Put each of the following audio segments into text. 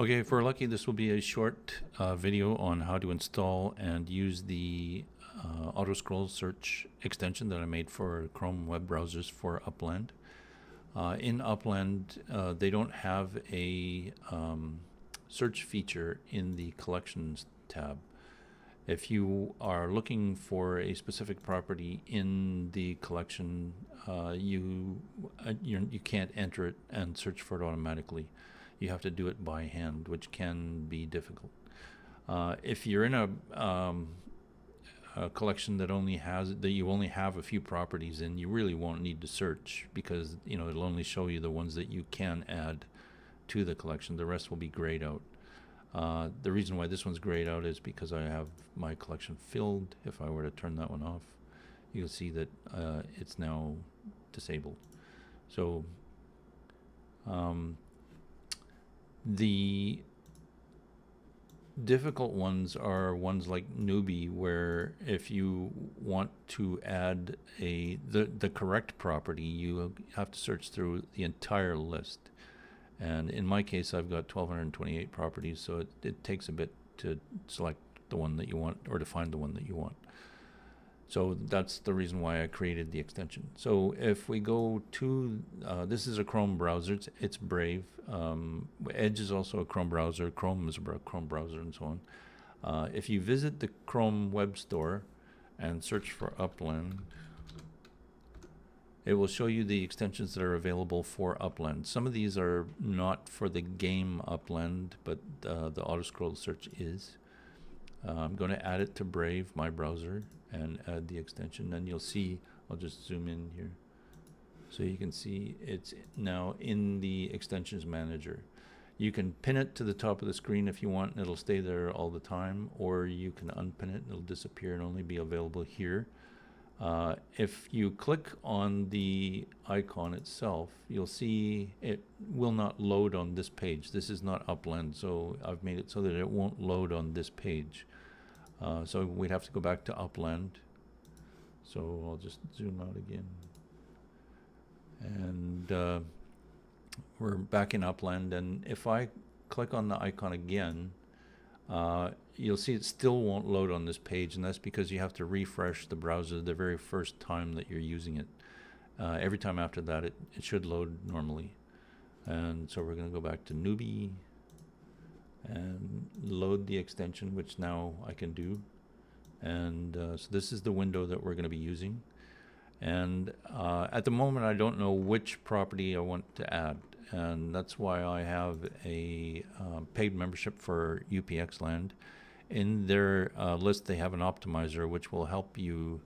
Okay, if we're lucky, this will be a short video on how to install and use the Auto-Scroll Search extension that I made for Chrome web browsers for Upland. In Upland, they don't have a search feature in the Collections tab. If you are looking for a specific property in the collection, you can't enter it and search for it automatically. You have to do it by hand, which can be difficult. If you're in a collection that you only have a few properties in, you really won't need to search, because it'll only show you the ones that you can add to the collection. The rest will be grayed out. The reason why this one's grayed out is because I have my collection filled. If I were to turn that one off, you'll see that it's now disabled. So the difficult ones are ones like newbie, where if you want to add the correct property, you have to search through the entire list. And in my case, I've got 1,228 properties, so it takes a bit to select the one that you want, or to find the one that you want. So that's the reason why I created the extension. So if we go to, this is a Chrome browser, it's Brave. Edge is also a Chrome browser, Chrome is a Chrome browser, and so on. If you visit the Chrome web store and search for Upland, it will show you the extensions that are available for Upland. Some of these are not for the game Upland, but the Auto-Scroll Search is. I'm going to add it to Brave, my browser, and add the extension. And you'll see, I'll just zoom in here, so you can see it's now in the Extensions Manager. You can pin it to the top of the screen if you want, and it'll stay there all the time, or you can unpin it and it'll disappear and only be available here. If you click on the icon itself, you'll see it will not load on this page. This is not Upland, so I've made it so that it won't load on this page. So we'd have to go back to Upland. So I'll just zoom out again. And we're back in Upland, and if I click on the icon again, you'll see it still won't load on this page, and that's because you have to refresh the browser the very first time that you're using it. Every time after that, it should load normally. And so we're going to go back to Newbie and load the extension, which now I can do. And so this is the window that we're going to be using. And at the moment, I don't know which property I want to add. And that's why I have a paid membership for UPXLand. In their list, they have an optimizer which will help you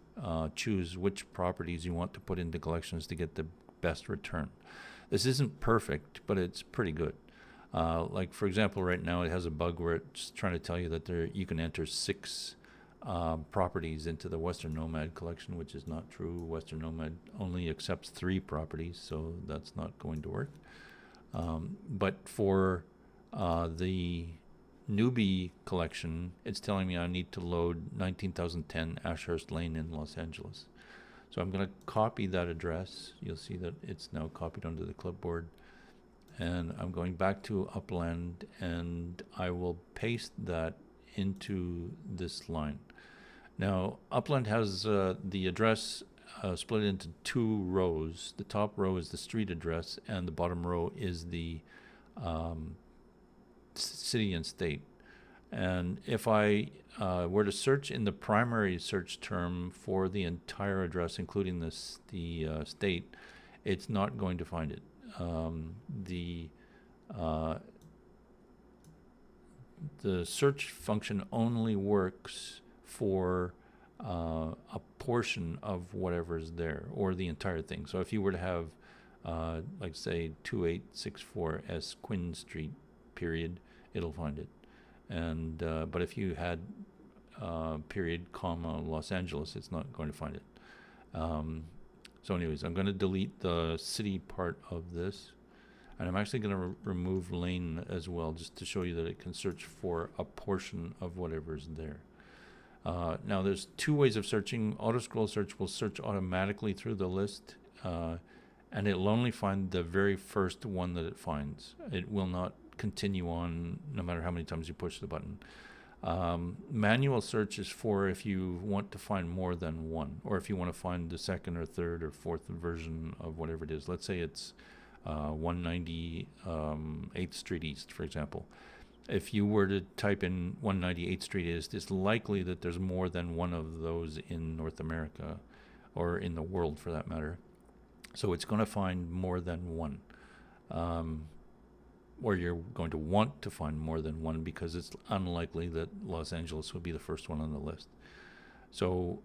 choose which properties you want to put into collections to get the best return. This isn't perfect, but it's pretty good. Like, for example, right now it has a bug where it's trying to tell you that you can enter 6 properties into the Western Nomad collection, which is not true. Western Nomad only accepts 3 properties, so that's not going to work. But for the newbie collection, it's telling me I need to load 19,010 Ashurst Lane in Los Angeles. So I'm going to copy that address. You'll see that it's now copied onto the clipboard. And I'm going back to Upland, and I will paste that into this line. Now, Upland has the address split into 2 rows. The top row is the street address, and the bottom row is the city and state. And if I were to search in the primary search term for the entire address, including the state, it's not going to find it. The search function only works for a portion of whatever's there, or the entire thing. So if you were to have, like, say, 2864 S Quinn Street, period, it'll find it. And but if you had period, comma, Los Angeles, it's not going to find it. So anyways, I'm going to delete the city part of this, and I'm actually going to remove lane as well, just to show you that it can search for a portion of whatever's there. Now there's 2 ways of searching. Auto-Scroll Search will search automatically through the list, and it'll only find the very first one that it finds. It will not continue on no matter how many times you push the button. Manual search is for if you want to find more than one, or if you want to find the second or third or fourth version of whatever it is. Let's say it's 190 8th Street East, for example. If you were to type in 198th Street East, it's likely that there's more than one of those in North America, or in the world for that matter. So it's going to find more than one. Or you're going to want to find more than one, because it's unlikely that Los Angeles will be the first one on the list. So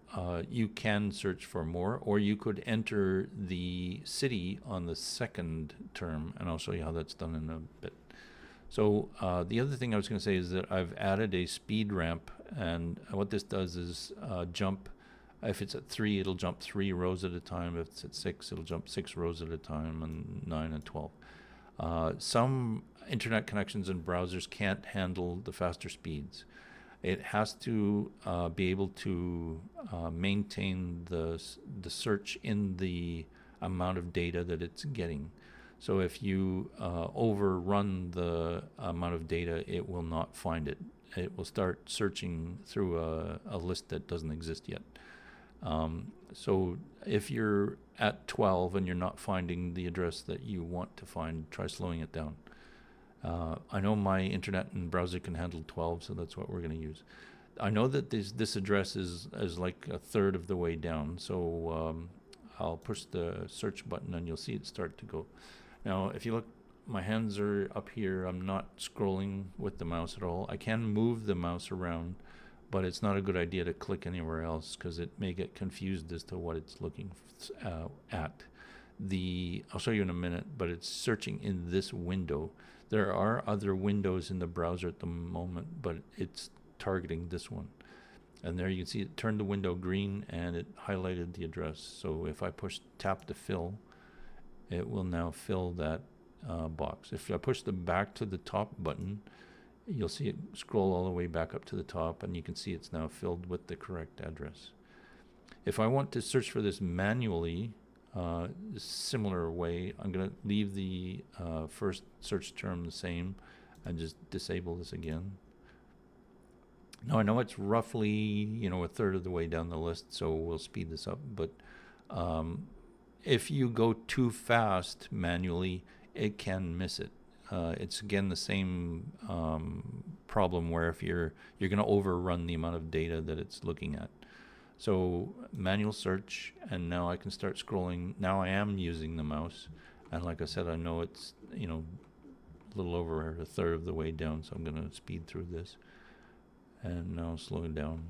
you can search for more, or you could enter the city on the second term, and I'll show you how that's done in a bit. So the other thing I was going to say is that I've added a speed ramp, and what this does is jump. If it's at 3, it'll jump 3 rows at a time. If it's at 6, it'll jump 6 rows at a time, and 9 and 12. Some internet connections and browsers can't handle the faster speeds. It has to be able to maintain the search in the amount of data that it's getting. So if you overrun the amount of data, it will not find it. It will start searching through a list that doesn't exist yet. So if you're at 12 and you're not finding the address that you want to find, try slowing it down. I know my internet and browser can handle 12, so that's what we're going to use. I know that this address is like a third of the way down, so I'll push the search button and you'll see it start to go. Now, if you look, my hands are up here. I'm not scrolling with the mouse at all. I can move the mouse around, but it's not a good idea to click anywhere else, because it may get confused as to what it's looking at. I'll show you in a minute, but it's searching in this window. There are other windows in the browser at the moment, but it's targeting this one. And there you can see it turned the window green and it highlighted the address. So if I push tap to fill, it will now fill that box. If I push the back to the top button, you'll see it scroll all the way back up to the top, and you can see it's now filled with the correct address. If I want to search for this manually, similar way, I'm going to leave the first search term the same and just disable this again. Now I know it's roughly a third of the way down the list, so we'll speed this up, but if you go too fast manually, it can miss it. It's again the same problem where if you're going to overrun the amount of data that it's looking at. So manual search, and now I can start scrolling. Now I am using the mouse, and like I said, I know it's a little over a third of the way down, so I'm going to speed through this, and now slow it down.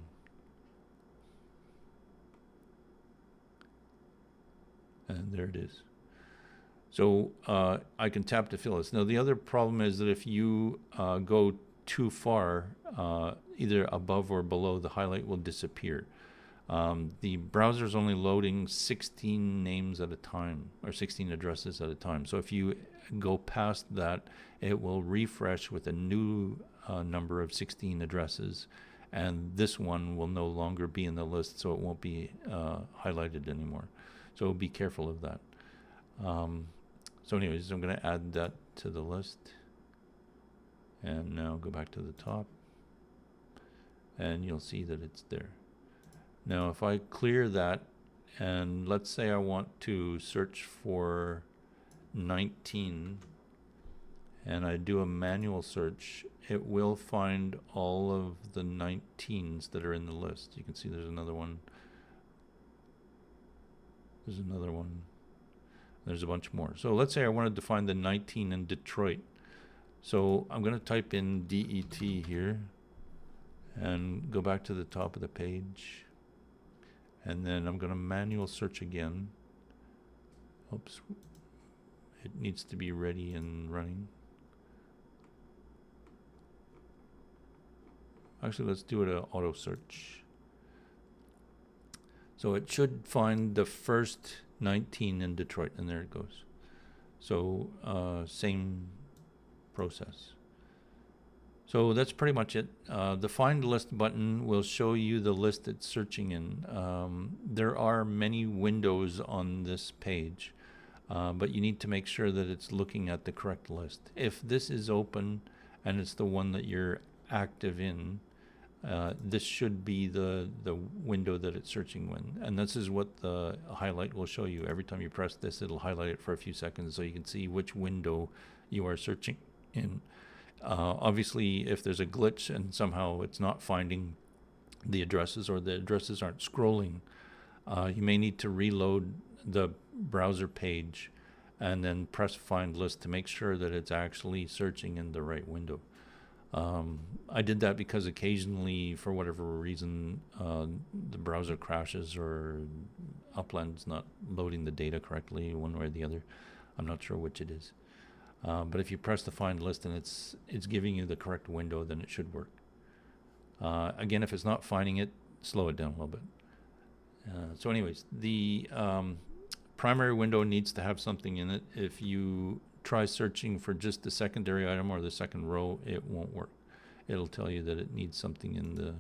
And there it is. So I can tap to fill this. Now the other problem is that if you go too far, either above or below, the highlight will disappear. The browser is only loading 16 names at a time, or 16 addresses at a time. So if you go past that, it will refresh with a new number of 16 addresses, and this one will no longer be in the list, so it won't be highlighted anymore. So be careful of that. So anyways, I'm going to add that to the list, and now go back to the top, and you'll see that it's there. Now if I clear that, and let's say I want to search for 19, and I do a manual search, it will find all of the 19s that are in the list. You can see there's another one. There's another one. There's a bunch more. So let's say I wanted to find the 19 in Detroit. So I'm going to type in DET here and go back to the top of the page. And then I'm going to manual search again. Oops. It needs to be ready and running. Actually, let's do it an auto search. So it should find the first 19 in Detroit, and there it goes. So same process. So that's pretty much it. The Find List button will show you the list it's searching in. There are many windows on this page. but you need to make sure that it's looking at the correct list. If this is open and it's the one that you're active in, this should be the window that it's searching in. And this is what the highlight will show you. Every time you press this, it'll highlight it for a few seconds so you can see which window you are searching in. Obviously, if there's a glitch and somehow it's not finding the addresses or the addresses aren't scrolling, you may need to reload the browser page and then press find list to make sure that it's actually searching in the right window. I did that because occasionally, for whatever reason, the browser crashes or Upland's not loading the data correctly one way or the other. I'm not sure which it is. But if you press the find list and it's giving you the correct window, then it should work. Again, if it's not finding it, slow it down a little bit. So anyways, the primary window needs to have something in it. If you try searching for just the secondary item or the second row, it won't work. It'll tell you that it needs something in the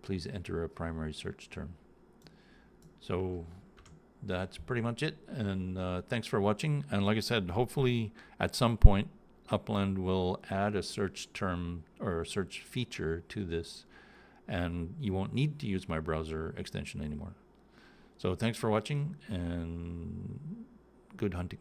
please enter a primary search term. So that's pretty much it, and thanks for watching. And like I said, hopefully at some point Upland will add a search term or a search feature to this, and you won't need to use my browser extension anymore. So thanks for watching, and good hunting.